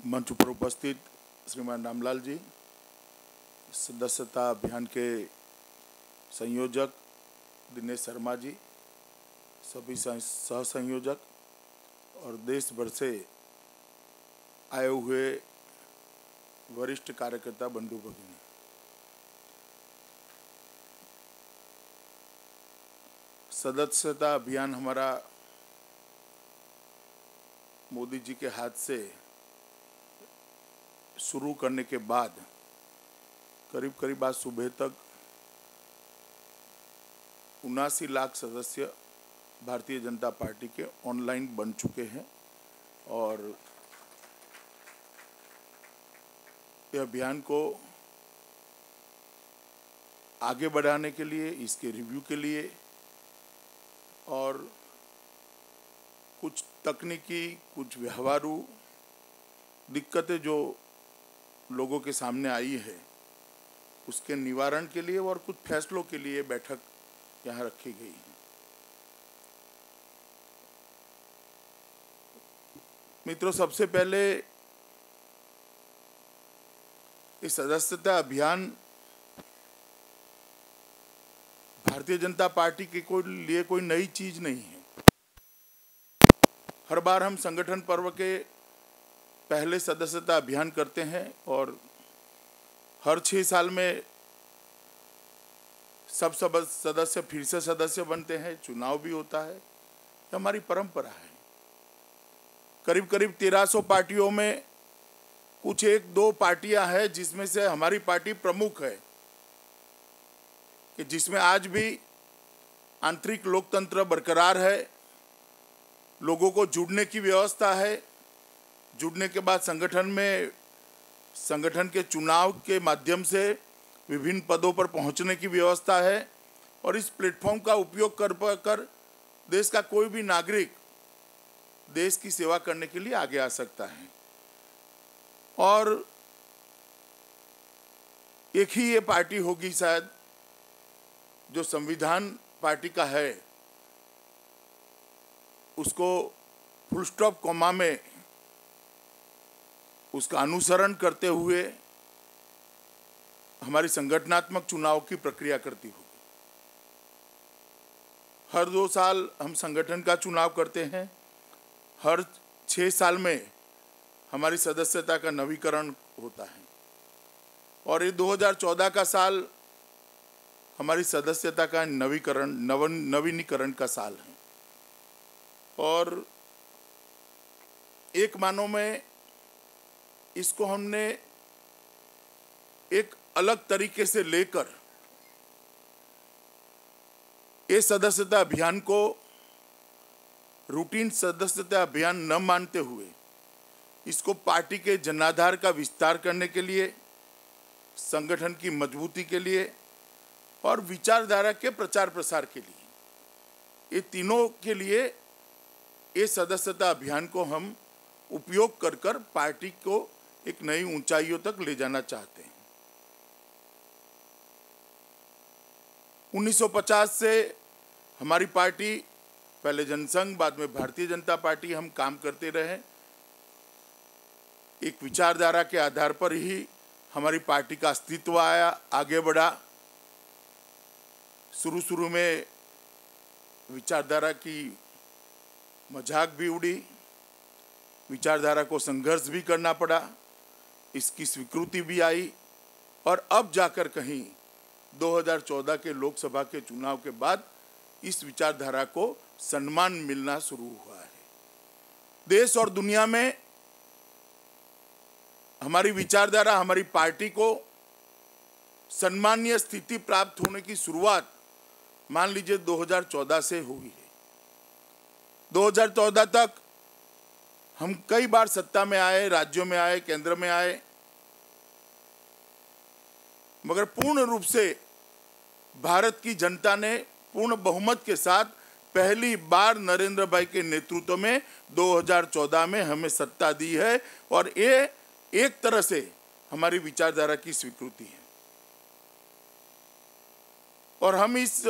मंच पर उपस्थित श्रीमान रामलाल जी, सदस्यता अभियान के संयोजक दिनेश शर्मा जी, सभी सह संयोजक और देश भर से आए हुए वरिष्ठ कार्यकर्ता बंधु भगिनी, सदस्यता अभियान हमारा मोदी जी के हाथ से शुरू करने के बाद करीब आज सुबह तक 79 लाख सदस्य भारतीय जनता पार्टी के ऑनलाइन बन चुके हैं और ये अभियान को आगे बढ़ाने के लिए, इसके रिव्यू के लिए और कुछ तकनीकी, कुछ व्यवहारू दिक्कतें जो लोगों के सामने आई है उसके निवारण के लिए और कुछ फैसलों के लिए बैठक यहाँ रखी गई है। मित्रों, सबसे पहले इस सदस्यता अभियान भारतीय जनता पार्टी के लिए कोई नई चीज नहीं है। हर बार हम संगठन पर्व के पहले सदस्यता अभियान करते हैं और हर 6 साल में सब सदस्य फिर से सदस्य बनते हैं, चुनाव भी होता है। ये हमारी परंपरा है। करीब 1300 पार्टियों में कुछ 1-2 पार्टियां हैं जिसमें से हमारी पार्टी प्रमुख है, कि जिसमें आज भी आंतरिक लोकतंत्र बरकरार है, लोगों को जुड़ने की व्यवस्था है, जुड़ने के बाद संगठन के चुनाव के माध्यम से विभिन्न पदों पर पहुंचने की व्यवस्था है और इस प्लेटफॉर्म का उपयोग कर देश का कोई भी नागरिक देश की सेवा करने के लिए आगे आ सकता है। और एक ही ये पार्टी होगी शायद जो संविधान पार्टी का है उसको फुल स्टॉप कॉमा में उसका अनुसरण करते हुए हमारी संगठनात्मक चुनाव की प्रक्रिया करती होगी। हर 2 साल हम संगठन का चुनाव करते हैं, हर 6 साल में हमारी सदस्यता का नवीकरण होता है और ये 2014 का साल हमारी सदस्यता का नवीनीकरण का साल है। और एक मानों में इसको हमने एक अलग तरीके से लेकर इस सदस्यता अभियान को रूटीन सदस्यता अभियान न मानते हुए इसको पार्टी के जनाधार का विस्तार करने के लिए, संगठन की मजबूती के लिए और विचारधारा के प्रचार प्रसार के लिए, ये तीनों के लिए इस सदस्यता अभियान को हम उपयोग कर पार्टी को एक नई ऊंचाइयों तक ले जाना चाहते हैं। 1950 से हमारी पार्टी, पहले जनसंघ बाद में भारतीय जनता पार्टी, हम काम करते रहे। एक विचारधारा के आधार पर ही हमारी पार्टी का अस्तित्व आया, आगे बढ़ा। शुरू में विचारधारा की मजाक भी उड़ी, विचारधारा को संघर्ष भी करना पड़ा, इसकी स्वीकृति भी आई और अब जाकर कहीं 2014 के लोकसभा के चुनाव के बाद इस विचारधारा को सम्मान मिलना शुरू हुआ है। देश और दुनिया में हमारी विचारधारा, हमारी पार्टी को सम्मानीय स्थिति प्राप्त होने की शुरुआत मान लीजिए 2014 से हुई है। 2014 तक हम कई बार सत्ता में आए, राज्यों में आए, केंद्र में आए, मगर पूर्ण रूप से भारत की जनता ने पूर्ण बहुमत के साथ पहली बार नरेंद्र भाई के नेतृत्व में 2014 में हमें सत्ता दी है और ये एक तरह से हमारी विचारधारा की स्वीकृति है। और हम इस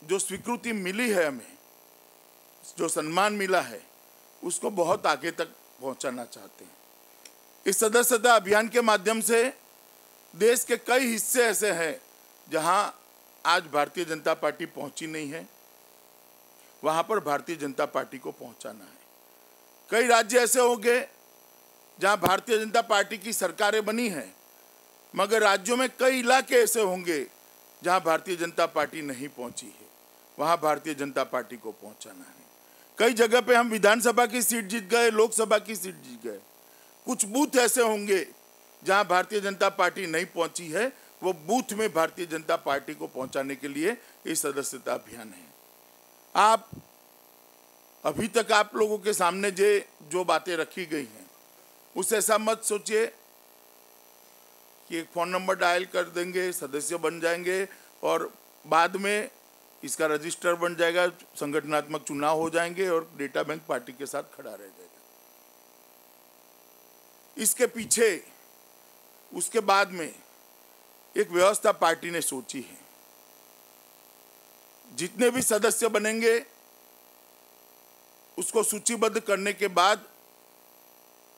जो स्वीकृति मिली है, हमें जो सम्मान मिला है, उसको बहुत आगे तक पहुंचाना चाहते हैं। इस सदस्यता अभियान के माध्यम से देश के कई हिस्से ऐसे हैं जहां आज भारतीय जनता पार्टी पहुंची नहीं है, वहां पर भारतीय जनता पार्टी को पहुंचाना है। कई राज्य ऐसे होंगे जहां भारतीय जनता पार्टी की सरकारें बनी हैं, मगर राज्यों में कई इलाके ऐसे होंगे जहां भारतीय जनता पार्टी नहीं पहुंची है, वहां भारतीय जनता पार्टी को पहुंचाना है। कई जगह पे हम विधानसभा की सीट जीत गए, लोकसभा की सीट जीत गए। कुछ बूथ ऐसे होंगे जहां भारतीय जनता पार्टी नहीं पहुंची है, वो बूथ में भारतीय जनता पार्टी को पहुंचाने के लिए ये सदस्यता अभियान है। आप अभी तक आप लोगों के सामने जो बातें रखी गई हैं, उसे ऐसा मत सोचिए कि एक फ़ोन नंबर डायल कर देंगे, सदस्य बन जाएंगे और बाद में इसका रजिस्टर बन जाएगा, संगठनात्मक चुनाव हो जाएंगे और डेटा बैंक पार्टी के साथ खड़ा रह जाएगा। इसके पीछे उसके बाद में एक व्यवस्था पार्टी ने सोची है। जितने भी सदस्य बनेंगे उसको सूचीबद्ध करने के बाद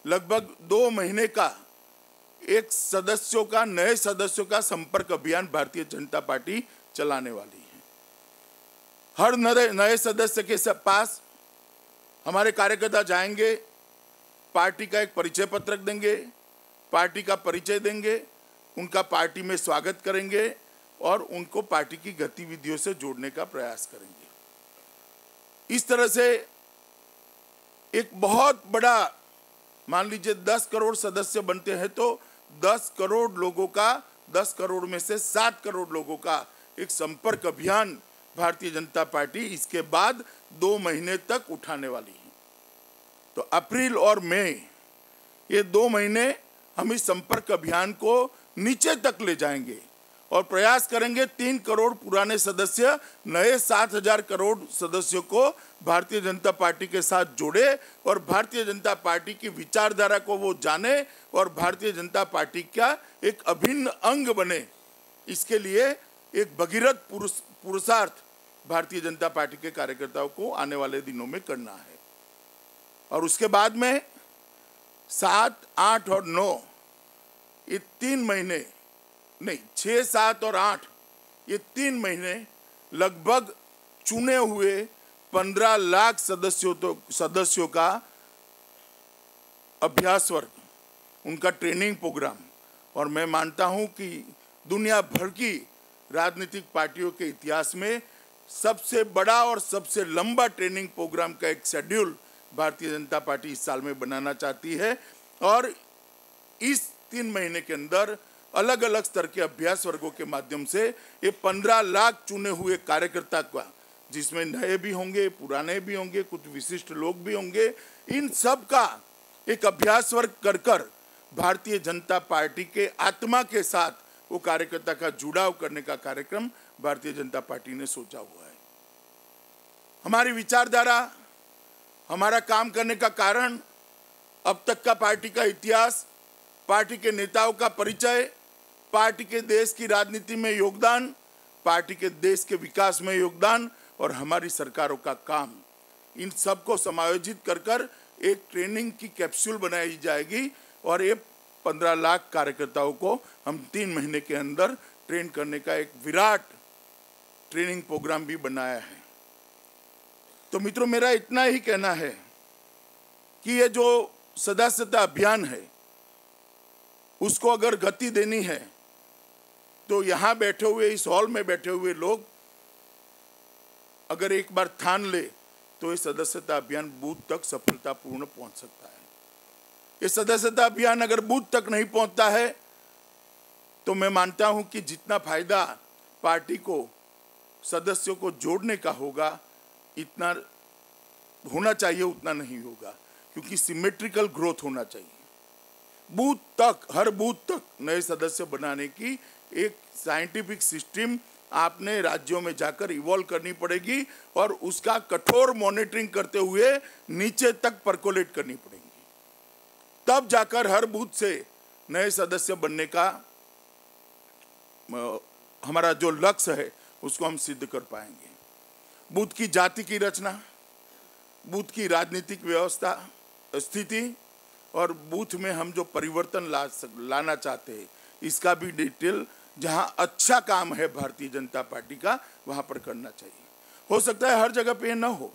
लगभग 2 महीने का एक नए सदस्यों का संपर्क अभियान भारतीय जनता पार्टी चलाने वाली है। हर नए सदस्य के पास हमारे कार्यकर्ता जाएंगे, पार्टी का एक परिचय पत्रक देंगे, पार्टी का परिचय देंगे, उनका पार्टी में स्वागत करेंगे और उनको पार्टी की गतिविधियों से जोड़ने का प्रयास करेंगे। इस तरह से एक बहुत बड़ा, मान लीजिए 10 करोड़ सदस्य बनते हैं तो 10 करोड़ लोगों का, 10 करोड़ में से 7 करोड़ लोगों का एक संपर्क अभियान भारतीय जनता पार्टी इसके बाद 2 महीने तक उठाने वाली है। तो अप्रैल और मई, ये 2 महीने हम इस संपर्क अभियान को नीचे तक ले जाएंगे और प्रयास करेंगे 3 करोड़ पुराने सदस्य नए 7,000 करोड़ सदस्यों को भारतीय जनता पार्टी के साथ जोड़े और भारतीय जनता पार्टी की विचारधारा को वो जाने और भारतीय जनता पार्टी का एक अभिन्न अंग बने। इसके लिए एक भगीरथ पुरुषार्थ भारतीय जनता पार्टी के कार्यकर्ताओं को आने वाले दिनों में करना है। और उसके बाद में 7, 8 और 9, ये 3 महीने नहीं, 6, 7 और 8, ये 3 महीने लगभग चुने हुए 15 लाख सदस्यों का अभ्यास वर्ग, उनका ट्रेनिंग प्रोग्राम। और मैं मानता हूं कि दुनिया भर की राजनीतिक पार्टियों के इतिहास में सबसे बड़ा और सबसे लंबा ट्रेनिंग प्रोग्राम का एक शेड्यूल भारतीय जनता पार्टी इस साल में बनाना चाहती है। और इस 3 महीने के अंदर अलग अलग स्तर के अभ्यास वर्गों के माध्यम से ये 15 लाख चुने हुए कार्यकर्ता का, जिसमें नए भी होंगे, पुराने भी होंगे, कुछ विशिष्ट लोग भी होंगे, इन सब का एक अभ्यास वर्ग कर भारतीय जनता पार्टी के आत्मा के साथ वो कार्यकर्ता का जुड़ाव करने का कार्यक्रम भारतीय जनता पार्टी ने सोचा हुआ है। हमारी विचारधारा, हमारा काम करने का कारण, अब तक का पार्टी का इतिहास, पार्टी के नेताओं का परिचय, पार्टी के देश की राजनीति में योगदान, पार्टी के देश के विकास में योगदान और हमारी सरकारों का काम, इन सब को समायोजित कर एक ट्रेनिंग की कैप्सूल बनाई जाएगी और ये 15 लाख कार्यकर्ताओं को हम 3 महीने के अंदर ट्रेन करने का एक विराट ट्रेनिंग प्रोग्राम भी बनाया है। तो मित्रों, मेरा इतना ही कहना है कि ये जो सदस्यता अभियान है उसको अगर गति देनी है तो यहाँ बैठे हुए, इस हॉल में बैठे हुए लोग अगर एक बार ठान ले तो ये सदस्यता अभियान बूथ तक सफलतापूर्ण पहुंच सकता है। ये सदस्यता अभियान अगर बूथ तक नहीं पहुंचता है तो मैं मानता हूं कि जितना फायदा पार्टी को सदस्यों को जोड़ने का होगा, इतना होना चाहिए उतना नहीं होगा, क्योंकि सिमेट्रिकल ग्रोथ होना चाहिए। बूथ तक, हर बूथ तक नए सदस्य बनाने की एक साइंटिफिक सिस्टम आपने राज्यों में जाकर इवॉल्व करनी पड़ेगी और उसका कठोर मॉनिटरिंग करते हुए नीचे तक परकोलेट करनी पड़ेगी। तब जाकर हर बूथ से नए सदस्य बनने का हमारा जो लक्ष्य है उसको हम सिद्ध कर पाएंगे। बूथ की जाति की रचना, बूथ की राजनीतिक व्यवस्था स्थिति और बूथ में हम जो परिवर्तन लाना चाहते हैं इसका भी डिटेल, जहां अच्छा काम है भारतीय जनता पार्टी का वहां पर करना चाहिए। हो सकता है हर जगह पे न हो,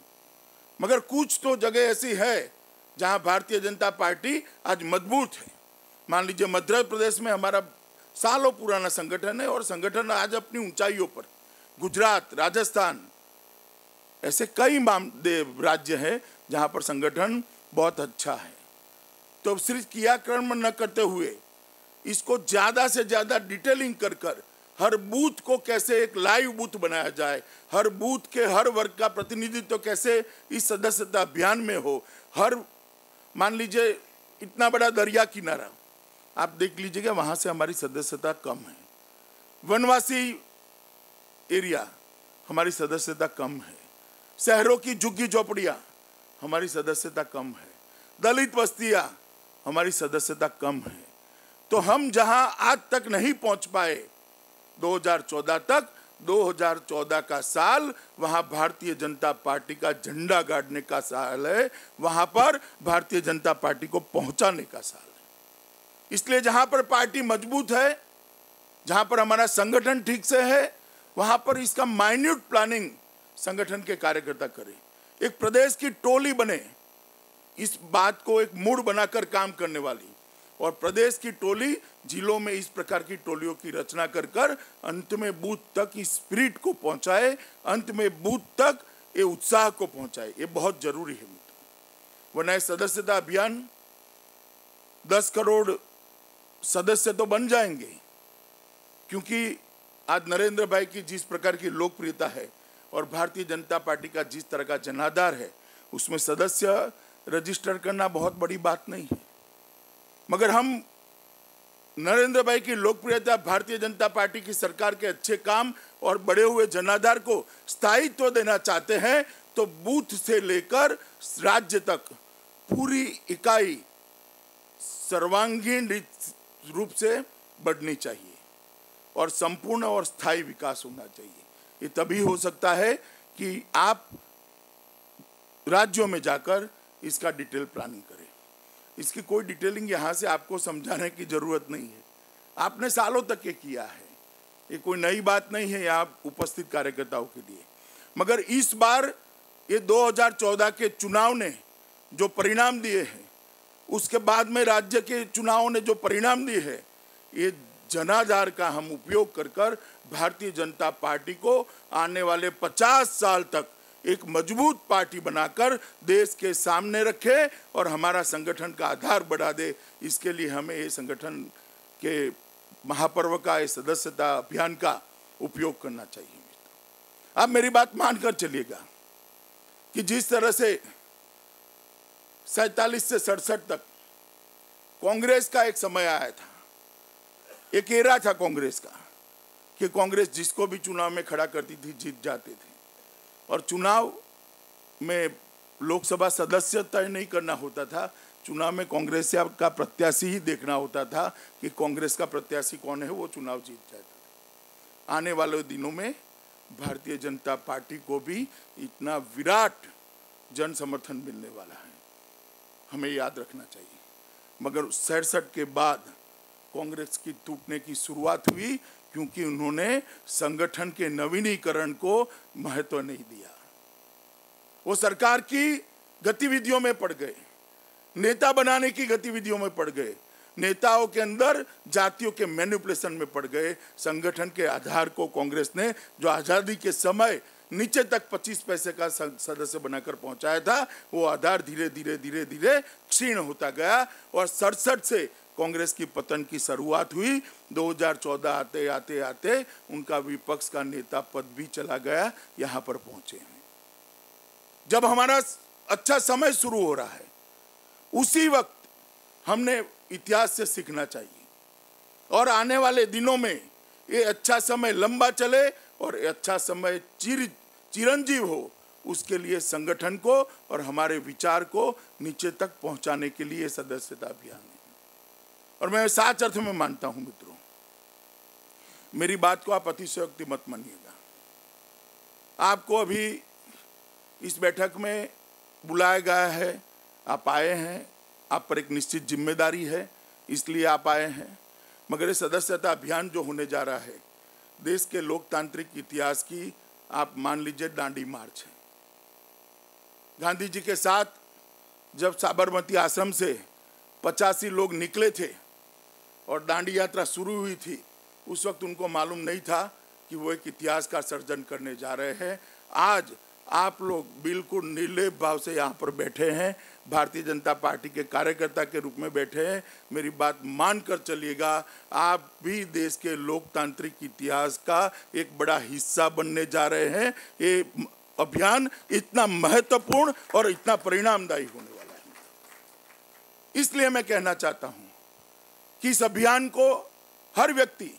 मगर कुछ तो जगह ऐसी है जहां भारतीय जनता पार्टी आज मजबूत है। मान लीजिए मध्य प्रदेश में हमारा सालों पुराना संगठन है और संगठन आज अपनी ऊंचाइयों पर, गुजरात, राजस्थान, ऐसे कई राज्य हैं जहां पर संगठन बहुत अच्छा है। तो सिर्फ क्रियाक्रम न करते हुए इसको ज़्यादा से ज़्यादा डिटेलिंग कर कर हर बूथ को कैसे एक लाइव बूथ बनाया जाए, हर बूथ के हर वर्ग का प्रतिनिधित्व कैसे इस सदस्यता अभियान में हो। हर मान लीजिए इतना बड़ा दरिया किनारा आप देख लीजिएगा, वहाँ से हमारी सदस्यता कम है। वनवासी एरिया हमारी सदस्यता कम है। शहरों की झुग्गी झोपड़ियाँ हमारी सदस्यता कम है। दलित बस्तियाँ हमारी सदस्यता कम है। तो हम जहां आज तक नहीं पहुंच पाए 2014 तक, 2014 का साल वहां भारतीय जनता पार्टी का झंडा गाड़ने का साल है, वहां पर भारतीय जनता पार्टी को पहुंचाने का साल है। इसलिए जहां पर पार्टी मजबूत है, जहां पर हमारा संगठन ठीक से है, वहां पर इसका माइन्यूट प्लानिंग संगठन के कार्यकर्ता करें, एक प्रदेश की टोली बने, इस बात को एक मूड बनाकर काम करने वाली, और प्रदेश की टोली जिलों में इस प्रकार की टोलियों की रचना कर कर अंत में बूथ तक इस स्पिरिट को पहुंचाए, अंत में बूथ तक ये उत्साह को पहुंचाए। ये बहुत जरूरी है मित्रों। वरना सदस्यता अभियान 10 करोड़ सदस्य तो बन जाएंगे, क्योंकि आज नरेंद्र भाई की जिस प्रकार की लोकप्रियता है और भारतीय जनता पार्टी का जिस तरह का जनाधार है, उसमें सदस्य रजिस्टर करना बहुत बड़ी बात नहीं है। मगर हम नरेंद्र भाई की लोकप्रियता, भारतीय जनता पार्टी की सरकार के अच्छे काम और बढ़े हुए जनाधार को स्थायित्व देना चाहते हैं, तो बूथ से लेकर राज्य तक पूरी इकाई सर्वांगीण रूप से बढ़नी चाहिए और संपूर्ण और स्थायी विकास होना चाहिए। ये तभी हो सकता है कि आप राज्यों में जाकर इसका डिटेल प्लानिंग करें। इसकी कोई डिटेलिंग यहाँ से आपको समझाने की जरूरत नहीं है, आपने सालों तक ये किया है, ये कोई नई बात नहीं है यहाँ उपस्थित कार्यकर्ताओं के लिए। मगर इस बार ये 2014 के चुनाव ने जो परिणाम दिए हैं, उसके बाद में राज्य के चुनावों ने जो परिणाम दिए हैं, ये जनाधार का हम उपयोग कर कर भारतीय जनता पार्टी को आने वाले 50 साल तक एक मजबूत पार्टी बनाकर देश के सामने रखे और हमारा संगठन का आधार बढ़ा दे। इसके लिए हमें ये संगठन के महापर्व का, ये सदस्यता अभियान का उपयोग करना चाहिए। आप मेरी बात मानकर चलिएगा कि जिस तरह से 47 से 67 तक कांग्रेस का एक समय आया था, एक एरा था कांग्रेस का, कि कांग्रेस जिसको भी चुनाव में खड़ा करती थी जीत जाते थे, और चुनाव में लोकसभा सदस्य तय नहीं करना होता था, चुनाव में कांग्रेस का प्रत्याशी ही देखना होता था कि कांग्रेस का प्रत्याशी कौन है, वो चुनाव जीत जाता था। आने वाले दिनों में भारतीय जनता पार्टी को भी इतना विराट जन समर्थन मिलने वाला है, हमें याद रखना चाहिए। मगर 67 के बाद कांग्रेस की टूटने की शुरुआत हुई, क्योंकि उन्होंने संगठन के नवीनीकरण को महत्व नहीं दिया। वो सरकार की गतिविधियों में पड़ गए, नेता बनाने की गतिविधियों में पड़ गए, नेताओं के अंदर जातियों के मैनिपुलेशन में पड़ गए। संगठन के आधार को कांग्रेस ने जो आज़ादी के समय नीचे तक 25 पैसे का सदस्य बनाकर पहुंचाया था, वो आधार धीरे धीरे धीरे धीरे क्षीण होता गया और 67 से कांग्रेस की पतन की शुरुआत हुई। 2014 आते आते आते उनका विपक्ष का नेता पद भी चला गया, यहाँ पर पहुंचे हैं। जब हमारा अच्छा समय शुरू हो रहा है, उसी वक्त हमने इतिहास से सीखना चाहिए और आने वाले दिनों में ये अच्छा समय लंबा चले और अच्छा समय चिरंजीव हो, उसके लिए संगठन को और हमारे विचार को नीचे तक पहुंचाने के लिए सदस्यता अभियान है। और मैं सच अर्थ में मानता हूं मित्रों, मेरी बात को आप अतिशयोक्ति मत मानिएगा। आपको अभी इस बैठक में बुलाया गया है, आप आए हैं, आप पर एक निश्चित जिम्मेदारी है, इसलिए आप आए हैं। मगर ये सदस्यता अभियान जो होने जा रहा है, देश के लोकतांत्रिक इतिहास की आप मान लीजिए दांडी मार्च है। गांधी जी के साथ जब साबरमती आश्रम से 85 लोग निकले थे और दांडी यात्रा शुरू हुई थी, उस वक्त उनको मालूम नहीं था कि वो एक इतिहास का सर्जन करने जा रहे हैं। आज आप लोग बिल्कुल निर्लेप भाव से यहाँ पर बैठे हैं, भारतीय जनता पार्टी के कार्यकर्ता के रूप में बैठे हैं। मेरी बात मानकर चलिएगा, आप भी देश के लोकतांत्रिक इतिहास का एक बड़ा हिस्सा बनने जा रहे हैं। ये अभियान इतना महत्वपूर्ण और इतना परिणामदायी होने वाला है। इसलिए मैं कहना चाहता हूँ कि इस अभियान को हर व्यक्ति,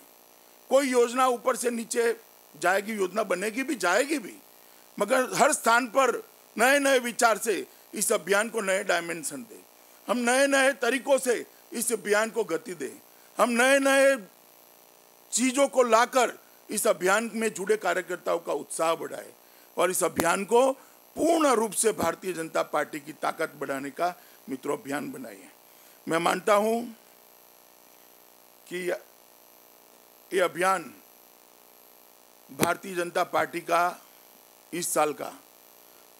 कोई योजना ऊपर से नीचे जाएगी, योजना बनेगी भी, जाएगी भी, मगर हर स्थान पर नए नए विचार से इस अभियान को नए डायमेंशन दें। हम नए नए तरीकों से इस अभियान को गति दें। हम नए नए चीजों को लाकर इस अभियान में जुड़े कार्यकर्ताओं का उत्साह बढ़ाएं और इस अभियान को पूर्ण रूप से भारतीय जनता पार्टी की ताकत बढ़ाने का मित्रों अभियान बनाइए। मैं मानता हूं कि ये अभियान भारतीय जनता पार्टी का इस साल का,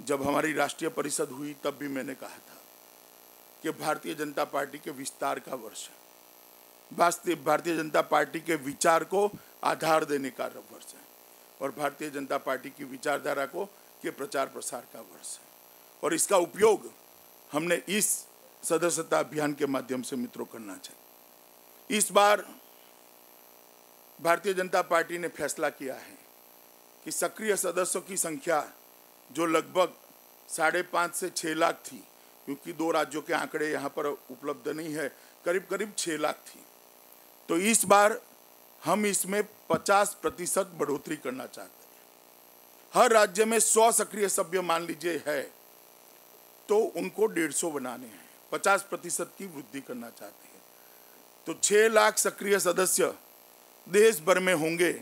जब हमारी राष्ट्रीय परिषद हुई तब भी मैंने कहा था कि भारतीय जनता पार्टी के विस्तार का वर्ष है। भारतीय जनता पार्टी के विचार को आधार देने का वर्ष है और भारतीय जनता पार्टी की विचारधारा को के प्रचार प्रसार का वर्ष है। और इसका उपयोग हमने इस सदस्यता अभियान के माध्यम से मित्रों करना चाहिए। इस बार भारतीय जनता पार्टी ने फैसला किया है कि सक्रिय सदस्यों की संख्या जो लगभग 5.5 से 6 लाख थी, क्योंकि 2 राज्यों के आंकड़े यहाँ पर उपलब्ध नहीं है, करीब करीब 6 लाख थी, तो इस बार हम इसमें 50% बढ़ोतरी करना चाहते हैं। हर राज्य में 100 सक्रिय सभ्य मान लीजिए है, तो उनको 150 बनाने हैं, 50% की वृद्धि करना चाहते हैं। तो 6 लाख सक्रिय सदस्य देश भर में होंगे,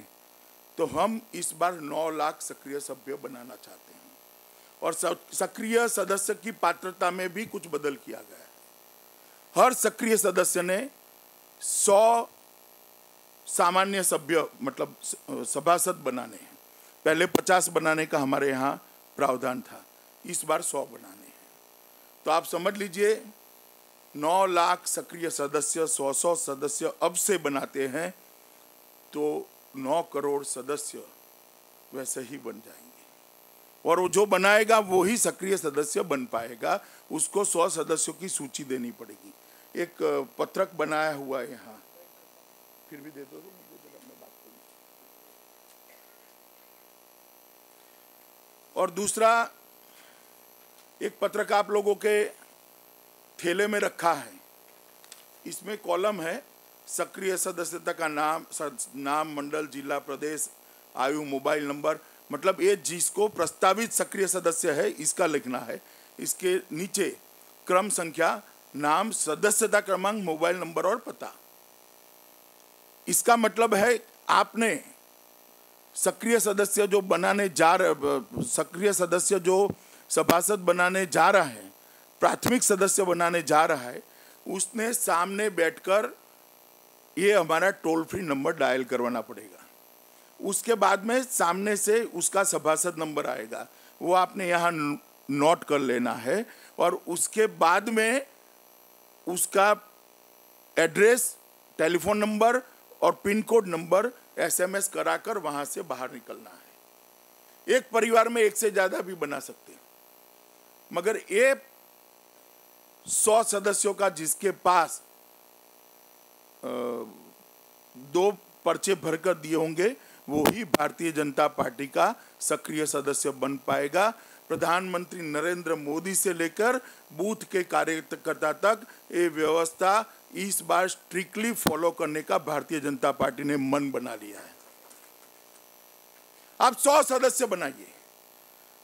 तो हम इस बार 9 लाख सक्रिय सभ्य बनाना चाहते हैं। और सक्रिय सदस्य की पात्रता में भी कुछ बदल किया गया है। हर सक्रिय सदस्य ने 100 सामान्य सभ्य मतलब सभासद बनाने हैं। पहले 50 बनाने का हमारे यहाँ प्रावधान था, इस बार 100 बनाने हैं। तो आप समझ लीजिए 9 लाख सक्रिय सदस्य 100 सदस्य अब से बनाते हैं, तो 9 करोड़ सदस्य वैसे ही बन जाएंगे। और वो जो बनाएगा वो ही सक्रिय सदस्य बन पाएगा। उसको 100 सदस्यों की सूची देनी पड़ेगी। एक पत्रक बनाया हुआ है यहाँ, फिर भी दे दो मुझे जरा, मैं बात करूँ। और दूसरा एक पत्रक आप लोगों के थैले में रखा है, इसमें कॉलम है सक्रिय सदस्यता का नाम, मंडल, जिला, प्रदेश, आयु, मोबाइल नंबर, मतलब ये जिसको प्रस्तावित सक्रिय सदस्य है इसका लिखना है। इसके नीचे क्रम संख्या, नाम, सदस्यता क्रमांक, मोबाइल नंबर और पता। इसका मतलब है आपने सक्रिय सदस्य जो बनाने जा रहे, सक्रिय सदस्य जो सभासद बनाने जा रहा है, प्राथमिक सदस्य बनाने जा रहा है, उसने सामने बैठकर ये हमारा टोल फ्री नंबर डायल करवाना पड़ेगा। उसके बाद में सामने से उसका सभासद नंबर आएगा, वो आपने यहाँ नोट कर लेना है। और उसके बाद में उसका एड्रेस, टेलीफोन नंबर और पिन कोड नंबर SMS कराकर वहाँ से बाहर निकलना है। एक परिवार में एक से ज़्यादा भी बना सकते हैं, मगर ये 100 सदस्यों का जिसके पास 2 पर्चे भरकर दिए होंगे, वो ही भारतीय जनता पार्टी का सक्रिय सदस्य बन पाएगा। प्रधानमंत्री नरेंद्र मोदी से लेकर बूथ के कार्यकर्ता तक ये व्यवस्था इस बार स्ट्रिक्टली फॉलो करने का भारतीय जनता पार्टी ने मन बना लिया है। आप 100 सदस्य बनाइए,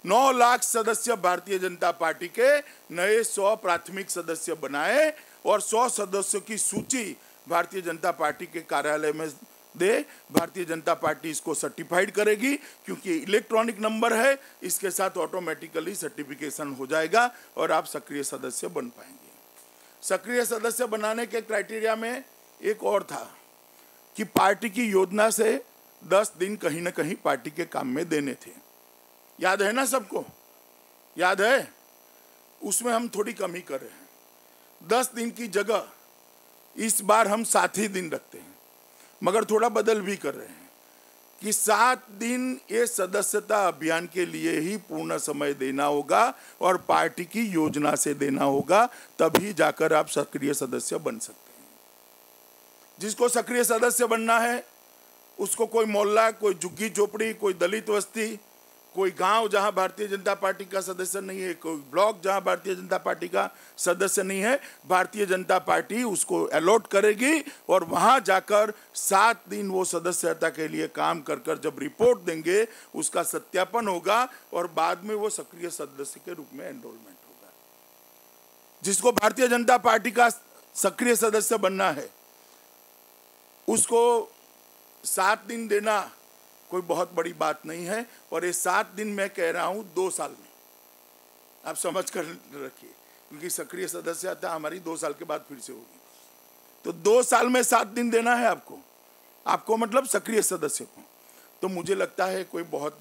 9 लाख सदस्य भारतीय जनता पार्टी के नए 100 प्राथमिक सदस्य बनाए और 100 सदस्यों की सूची भारतीय जनता पार्टी के कार्यालय में दे, भारतीय जनता पार्टी इसको सर्टिफाइड करेगी, क्योंकि इलेक्ट्रॉनिक नंबर है, इसके साथ ऑटोमेटिकली सर्टिफिकेशन हो जाएगा और आप सक्रिय सदस्य बन पाएंगे। सक्रिय सदस्य बनाने के क्राइटेरिया में एक और था कि पार्टी की योजना से 10 दिन कहीं ना कहीं पार्टी के काम में देने थे। याद है ना सबको? याद है? उसमें हम थोड़ी कमी कर रहे हैं। 10 दिन की जगह इस बार हम 7 ही दिन रखते हैं, मगर थोड़ा बदल भी कर रहे हैं कि 7 दिन ये सदस्यता अभियान के लिए ही पूर्ण समय देना होगा और पार्टी की योजना से देना होगा, तभी जाकर आप सक्रिय सदस्य बन सकते हैं। जिसको सक्रिय सदस्य बनना है उसको कोई मोहल्ला, कोई झुग्गी झोपड़ी, कोई दलित बस्ती, कोई गांव जहां भारतीय जनता पार्टी का सदस्य नहीं है, कोई ब्लॉक जहां भारतीय जनता पार्टी का सदस्य नहीं है, भारतीय जनता पार्टी उसको अलॉट करेगी और वहां जाकर 7 दिन वो सदस्यता के लिए काम कर कर जब रिपोर्ट देंगे उसका सत्यापन होगा और बाद में वो सक्रिय सदस्य के रूप में एनरोलमेंट होगा। जिसको भारतीय जनता पार्टी का सक्रिय सदस्य बनना है उसको 7 दिन देना कोई बहुत बड़ी बात नहीं है, और ये 7 दिन मैं कह रहा हूं 2 साल में, आप समझ कर रखिए, क्योंकि सक्रिय सदस्यता हमारी 2 साल के बाद फिर से होगी। तो 2 साल में 7 दिन देना है आपको मतलब सक्रिय सदस्य को। तो मुझे लगता है कोई बहुत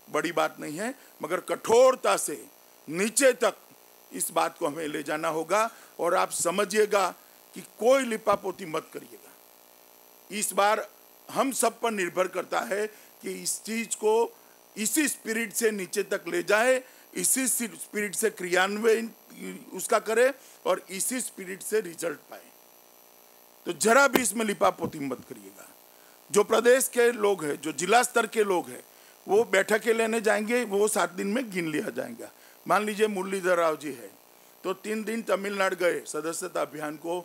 बड़ी बात नहीं है, मगर कठोरता से नीचे तक इस बात को हमें ले जाना होगा। और आप समझिएगा कि कोई लिपापोती मत करिएगा। इस बार हम सब पर निर्भर करता है कि इस चीज को इसी स्पिरिट से नीचे तक ले जाए, इसी स्पिरिट से क्रियान्वयन उसका करे और इसी स्पिरिट से रिजल्ट पाए। तो जरा भी इसमें लिपापोती मत करिएगा। जो प्रदेश के लोग हैं, जो जिला स्तर के लोग हैं, वो बैठकें लेने जाएंगे, वो 7 दिन में गिन लिया जाएगा। मान लीजिए मुरलीधर राव जी है तो 3 दिन तमिलनाडु गए सदस्यता अभियान को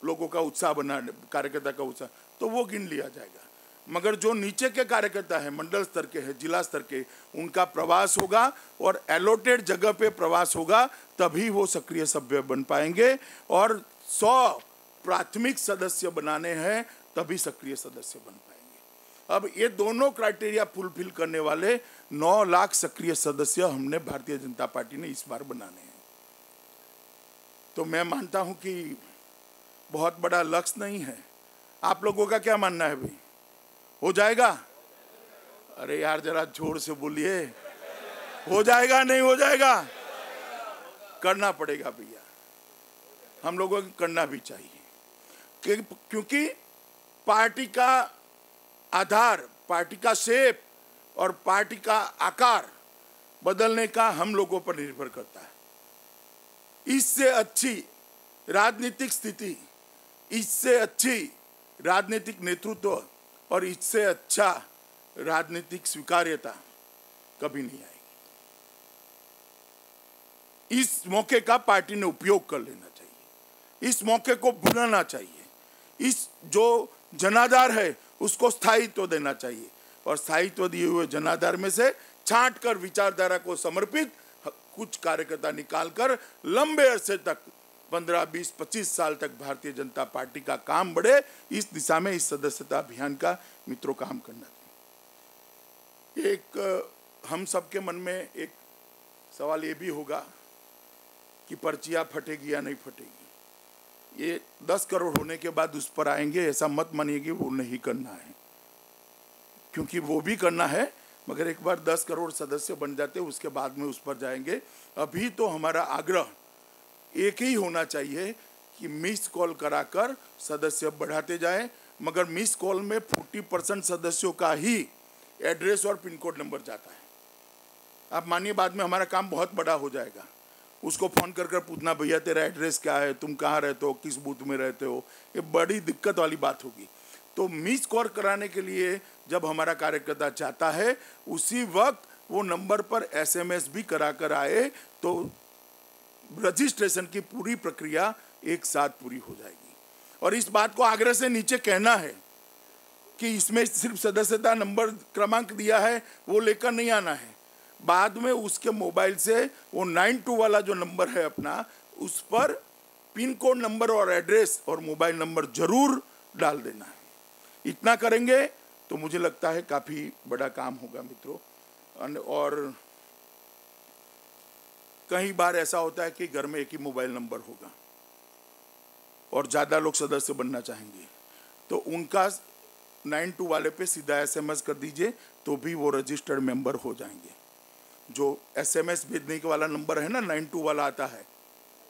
लोगों का उत्साह बनाने, कार्यकर्ता का उत्साह, तो वो गिन लिया जाएगा। मगर जो नीचे के कार्यकर्ता है, मंडल स्तर के हैं, जिला स्तर के, उनका प्रवास होगा और एलोटेड जगह पे प्रवास होगा, तभी वो सक्रिय सभ्य बन पाएंगे। और 100 प्राथमिक सदस्य बनाने हैं तभी सक्रिय सदस्य बन पाएंगे। अब ये दोनों क्राइटेरिया फुलफिल करने वाले 9 लाख सक्रिय सदस्य हमने भारतीय जनता पार्टी ने इस बार बनाने हैं। तो मैं मानता हूं कि बहुत बड़ा लक्ष्य नहीं है। आप लोगों का क्या मानना है भाई? हो जाएगा? अरे यार जरा जोर से बोलिए, हो जाएगा नहीं हो जाएगा? करना पड़ेगा भैया, हम लोगों को करना भी चाहिए, क्योंकि पार्टी का आधार, पार्टी का शेप और पार्टी का आकार बदलने का हम लोगों पर निर्भर करता है। इससे अच्छी राजनीतिक स्थिति, इससे अच्छी राजनीतिक नेतृत्व और इससे अच्छा राजनीतिक स्वीकार्यता कभी नहीं आएगी। इस मौके का पार्टी ने उपयोग कर लेना चाहिए, इस मौके को भूलना चाहिए, इस जो जनाधार है उसको स्थायित्व देना चाहिए और स्थायित्व दिए हुए जनाधार में से छांट कर विचारधारा को समर्पित कुछ कार्यकर्ता निकालकर लंबे अरसे तक 15, 20, 25 साल तक भारतीय जनता पार्टी का काम बढ़े, इस दिशा में इस सदस्यता अभियान का मित्रों काम करना चाहिए। एक हम सबके मन में एक सवाल ये भी होगा कि पर्चियां फटेगी या नहीं फटेगी। ये 10 करोड़ होने के बाद उस पर आएंगे, ऐसा मत मानिए कि वो नहीं करना है, क्योंकि वो भी करना है, मगर एक बार 10 करोड़ सदस्य बन जाते उसके बाद में उस पर जाएंगे। अभी तो हमारा आग्रह एक ही होना चाहिए कि मिस कॉल कराकर सदस्य बढ़ाते जाएं, मगर मिस कॉल में 40% सदस्यों का ही एड्रेस और पिन कोड नंबर जाता है। आप मानिए बाद में हमारा काम बहुत बड़ा हो जाएगा, उसको फोन कर कर पूछना भैया तेरा एड्रेस क्या है, तुम कहाँ रहते हो, किस बूथ में रहते हो, ये बड़ी दिक्कत वाली बात होगी। तो मिस कॉल कराने के लिए जब हमारा कार्यकर्ता चाहता है उसी वक्त वो नंबर पर SMS भी करा कर आए तो रजिस्ट्रेशन की पूरी प्रक्रिया एक साथ पूरी हो जाएगी। और इस बात को आग्रह से नीचे कहना है कि इसमें सिर्फ सदस्यता नंबर क्रमांक दिया है वो लेकर नहीं आना है, बाद में उसके मोबाइल से वो 92 वाला जो नंबर है अपना, उस पर पिन कोड नंबर और एड्रेस और मोबाइल नंबर जरूर डाल देना है। इतना करेंगे तो मुझे लगता है काफ़ी बड़ा काम होगा मित्रों। और कई बार ऐसा होता है कि घर में एक ही मोबाइल नंबर होगा और ज़्यादा लोग सदस्य बनना चाहेंगे, तो उनका 92 वाले पे सीधा SMS कर दीजिए तो भी वो रजिस्टर्ड मेंबर हो जाएंगे। जो SMS भेजने के वाला नंबर है ना, 92 वाला आता है,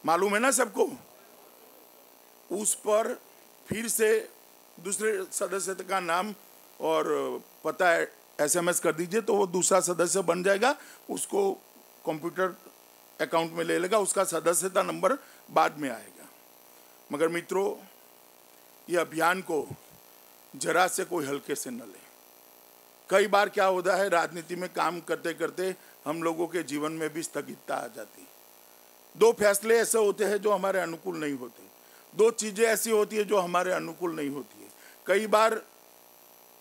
मालूम है ना सबको, उस पर फिर से दूसरे सदस्य का नाम और पता है SMS कर दीजिए तो वो दूसरा सदस्य बन जाएगा, उसको कंप्यूटर अकाउंट में ले लेगा, उसका सदस्यता नंबर बाद में आएगा। मगर मित्रों, ये अभियान को जरा से कोई हल्के से न ले। कई बार क्या होता है, राजनीति में काम करते करते हम लोगों के जीवन में भी स्थगितता आ जाती है। दो फैसले ऐसे होते हैं जो हमारे अनुकूल नहीं होते, दो चीज़ें ऐसी होती है जो हमारे अनुकूल नहीं होती है। कई बार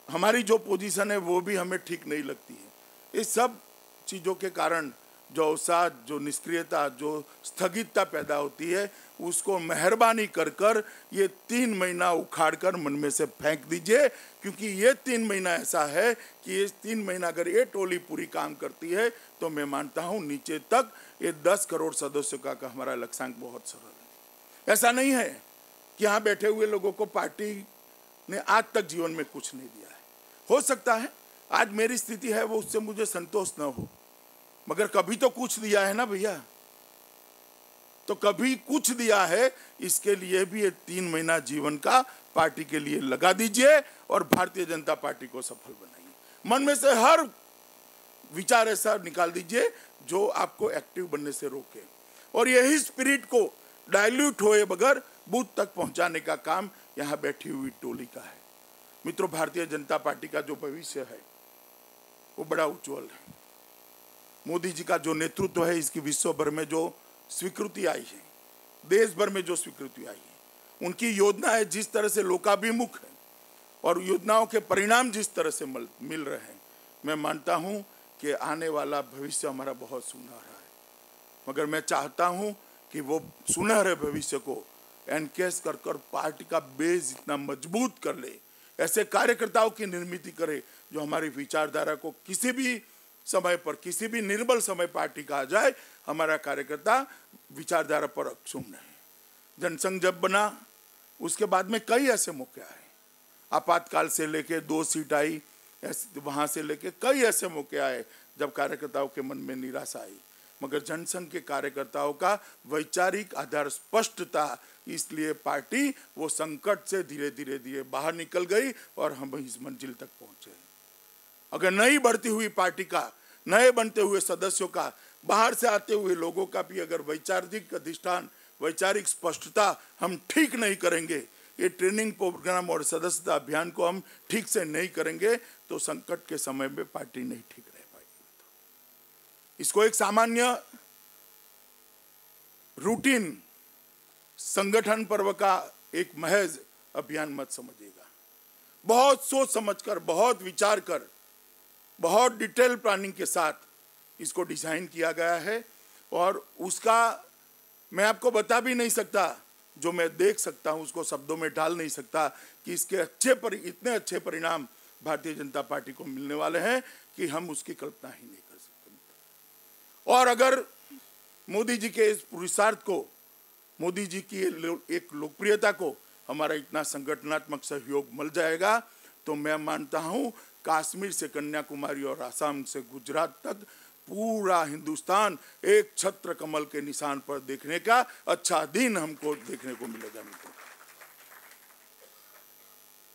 हमारी जो पोजीशन है वो भी हमें ठीक नहीं लगती है। इस सब चीज़ों के कारण जो अवसाद, जो निष्क्रियता, जो स्थगितता पैदा होती है, उसको मेहरबानी कर कर ये 3 महीना उखाड़ कर मन में से फेंक दीजिए, क्योंकि ये 3 महीना ऐसा है कि ये 3 महीना अगर ये टोली पूरी काम करती है तो मैं मानता हूँ नीचे तक ये 10 करोड़ सदस्यों का हमारा लक्ष्यांक बहुत सरल है। ऐसा नहीं है कि यहाँ बैठे हुए लोगों को पार्टी ने आज तक जीवन में कुछ नहीं दिया है। हो सकता है आज मेरी स्थिति है वो उससे मुझे संतोष न हो, मगर कभी तो कुछ दिया है ना भैया, तो कभी कुछ दिया है, इसके लिए भी ये 3 महीना जीवन का पार्टी के लिए लगा दीजिए और भारतीय जनता पार्टी को सफल बनाइए। मन में से हर विचार ऐसा निकाल दीजिए जो आपको एक्टिव बनने से रोके, और यही स्पिरिट को डाइल्यूट होए बगैर बूथ तक पहुंचाने का काम यहाँ बैठी हुई टोली का है। मित्रों, भारतीय जनता पार्टी का जो भविष्य है वो बड़ा उज्जवल है। मोदी जी का जो नेतृत्व है, इसकी विश्व भर में जो स्वीकृति आई है, देश भर में जो स्वीकृति आई है, उनकी योजनाएं जिस तरह से लोकाभिमुख है और योजनाओं के परिणाम जिस तरह से मिल रहे हैं, मैं मानता हूं कि आने वाला भविष्य हमारा बहुत सुनहरा है। मगर मैं चाहता हूं कि वो सुनहरे भविष्य को एनकेस कर कर पार्टी का बेस इतना मजबूत कर ले, ऐसे कार्यकर्ताओं की निर्मित करे जो हमारी विचारधारा को किसी भी समय पर, किसी भी निर्बल समय पार्टी का आ जाए, हमारा कार्यकर्ता विचारधारा पर अक्षुण्ण है। जनसंघ जब बना उसके बाद में कई ऐसे मौके आए, आपातकाल से लेके 2 सीट आई, वहां से लेके कई ऐसे मौके आए जब कार्यकर्ताओं के मन में निराशा आई, मगर जनसंघ के कार्यकर्ताओं का वैचारिक आधार स्पष्ट था, इसलिए पार्टी वो संकट से धीरे धीरे बाहर निकल गई और हम इस मंजिल तक पहुंचे। अगर नई बढ़ती हुई पार्टी का, नए बनते हुए सदस्यों का, बाहर से आते हुए लोगों का भी अगर वैचारिक अधिष्ठान, वैचारिक स्पष्टता हम ठीक नहीं करेंगे, ये ट्रेनिंग प्रोग्राम और सदस्यता अभियान को हम ठीक से नहीं करेंगे, तो संकट के समय में पार्टी नहीं ठीक रह पाएगी। इसको एक सामान्य रूटीन संगठन पर्व का एक महज अभियान मत समझिएगा। बहुत सोच समझकर, बहुत विचार कर, बहुत डिटेल प्लानिंग के साथ इसको डिजाइन किया गया है, और उसका मैं आपको बता भी नहीं सकता, जो मैं देख सकता हूं उसको शब्दों में ढाल नहीं सकता कि इसके इतने अच्छे परिणाम भारतीय जनता पार्टी को मिलने वाले हैं कि हम उसकी कल्पना ही नहीं कर सकते। और अगर मोदी जी के इस पुरुषार्थ को, मोदी जी की एक लोकप्रियता को हमारा इतना संगठनात्मक सहयोग मिल जाएगा, तो मैं मानता हूं कश्मीर से कन्याकुमारी और आसाम से गुजरात तक पूरा हिंदुस्तान एक छत्र कमल के निशान पर देखने का अच्छा दिन हमको देखने को मिलेगा मित्रों।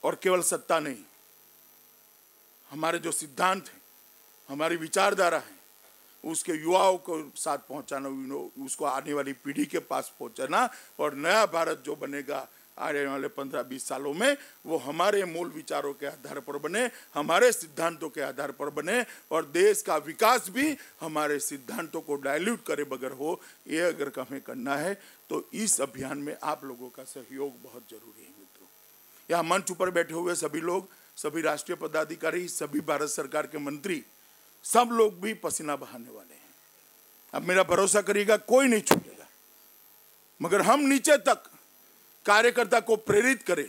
और केवल सत्ता नहीं, हमारे जो सिद्धांत हैं, हमारी विचारधारा है, उसके युवाओं को साथ पहुंचाना, उसको आने वाली पीढ़ी के पास पहुंचाना, और नया भारत जो बनेगा आने वाले 15-20 सालों में, वो हमारे मूल विचारों के आधार पर बने, हमारे सिद्धांतों के आधार पर बने, और देश का विकास भी हमारे सिद्धांतों को डाइल्यूट करे बगैर हो। ये अगर हमें करना है तो इस अभियान में आप लोगों का सहयोग बहुत जरूरी है मित्रों। यहाँ मंच ऊपर बैठे हुए सभी लोग, सभी राष्ट्रीय पदाधिकारी, सभी भारत सरकार के मंत्री, सब लोग भी पसीना बहाने वाले हैं। अब मेरा भरोसा करिएगा, कोई नहीं छूटेगा, मगर हम नीचे तक कार्यकर्ता को प्रेरित करें,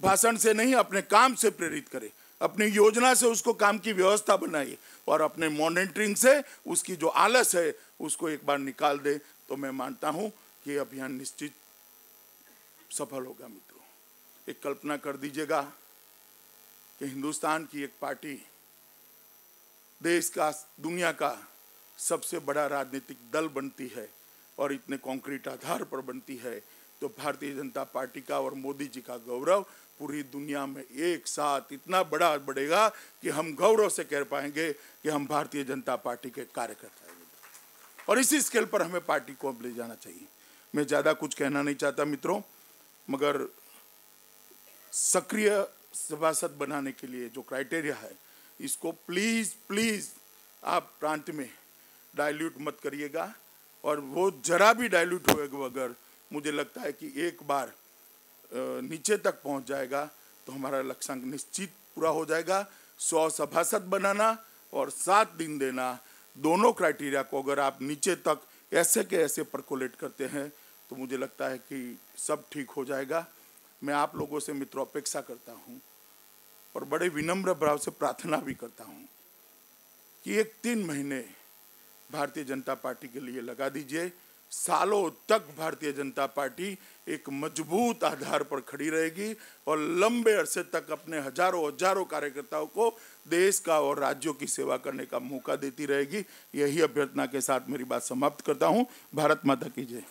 भाषण से नहीं, अपने काम से प्रेरित करे, अपनी योजना से उसको काम की व्यवस्था बनाइए और अपने मॉनिटरिंग से उसकी जो आलस है उसको एक बार निकाल दे, तो मैं मानता हूं कि अभियान निश्चित सफल होगा। मित्रों, एक कल्पना कर दीजिएगा कि हिंदुस्तान की एक पार्टी देश का, दुनिया का सबसे बड़ा राजनीतिक दल बनती है और इतने कॉन्क्रीट आधार पर बनती है, तो भारतीय जनता पार्टी का और मोदी जी का गौरव पूरी दुनिया में एक साथ इतना बड़ा बढ़ेगा कि हम गौरव से कह पाएंगे कि हम भारतीय जनता पार्टी के कार्यकर्ता हैं। और इसी स्केल पर हमें पार्टी को अब ले जाना चाहिए। मैं ज़्यादा कुछ कहना नहीं चाहता मित्रों, मगर सक्रिय सभासद बनाने के लिए जो क्राइटेरिया है, इसको प्लीज़ आप प्रांत में डाइल्यूट मत करिएगा, और वो जरा भी डाइल्यूट हुए बगैर मुझे लगता है कि एक बार नीचे तक पहुंच जाएगा तो हमारा लक्ष्यांक निश्चित पूरा हो जाएगा। 100 सभासद बनाना और 7 दिन देना, दोनों क्राइटेरिया को अगर आप नीचे तक ऐसे के ऐसे परकोलेट करते हैं तो मुझे लगता है कि सब ठीक हो जाएगा। मैं आप लोगों से मित्रों अपेक्षा करता हूं और बड़े विनम्र भाव से प्रार्थना भी करता हूं कि एक 3 महीने भारतीय जनता पार्टी के लिए लगा दीजिए। सालों तक भारतीय जनता पार्टी एक मजबूत आधार पर खड़ी रहेगी और लंबे अरसे तक अपने हजारों कार्यकर्ताओं को देश का और राज्यों की सेवा करने का मौका देती रहेगी। यही अभ्यर्थना के साथ मेरी बात समाप्त करता हूं। भारत माता की जय।